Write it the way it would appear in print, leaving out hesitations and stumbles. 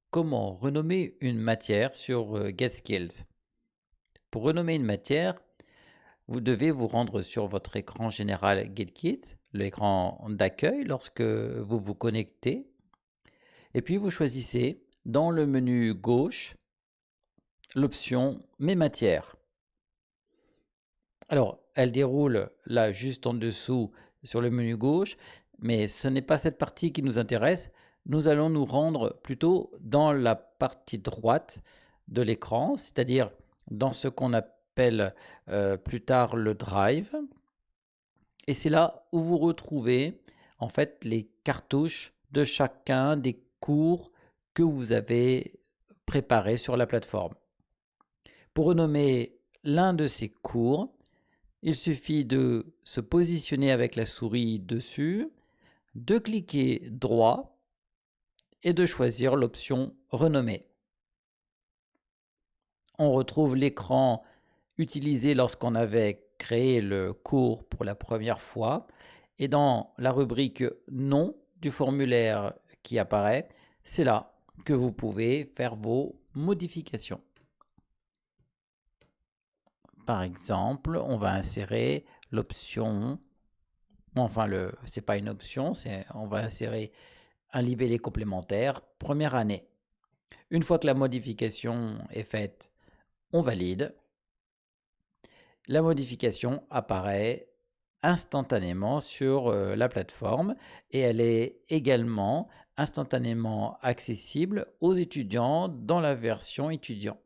Comment renommer une matière sur GetSkills? Pour renommer une matière, vous devez vous rendre sur votre écran général GetKit, l'écran d'accueil lorsque vous vous connectez, et puis vous choisissez dans le menu gauche l'option Mes matières. Alors, elle déroule là juste en dessous sur le menu gauche, mais ce n'est pas cette partie qui nous intéresse. Nous allons nous rendre plutôt dans la partie droite de l'écran, c'est-à-dire dans ce qu'on appelle plus tard le drive. Et c'est là où vous retrouvez en fait les cartouches de chacun des cours que vous avez préparés sur la plateforme. Pour renommer l'un de ces cours, il suffit de se positionner avec la souris dessus, de cliquer droit et de choisir l'option Renommer. On retrouve l'écran utilisé lorsqu'on avait créé le cours pour la première fois et dans la rubrique Nom du formulaire qui apparaît, c'est là que vous pouvez faire vos modifications. Par exemple, on va insérer l'option, enfin c'est pas une option, on va insérer un libellé complémentaire première année. Une fois que la modification est faite, on valide. La modification apparaît instantanément sur la plateforme et elle est également instantanément accessible aux étudiants dans la version étudiant.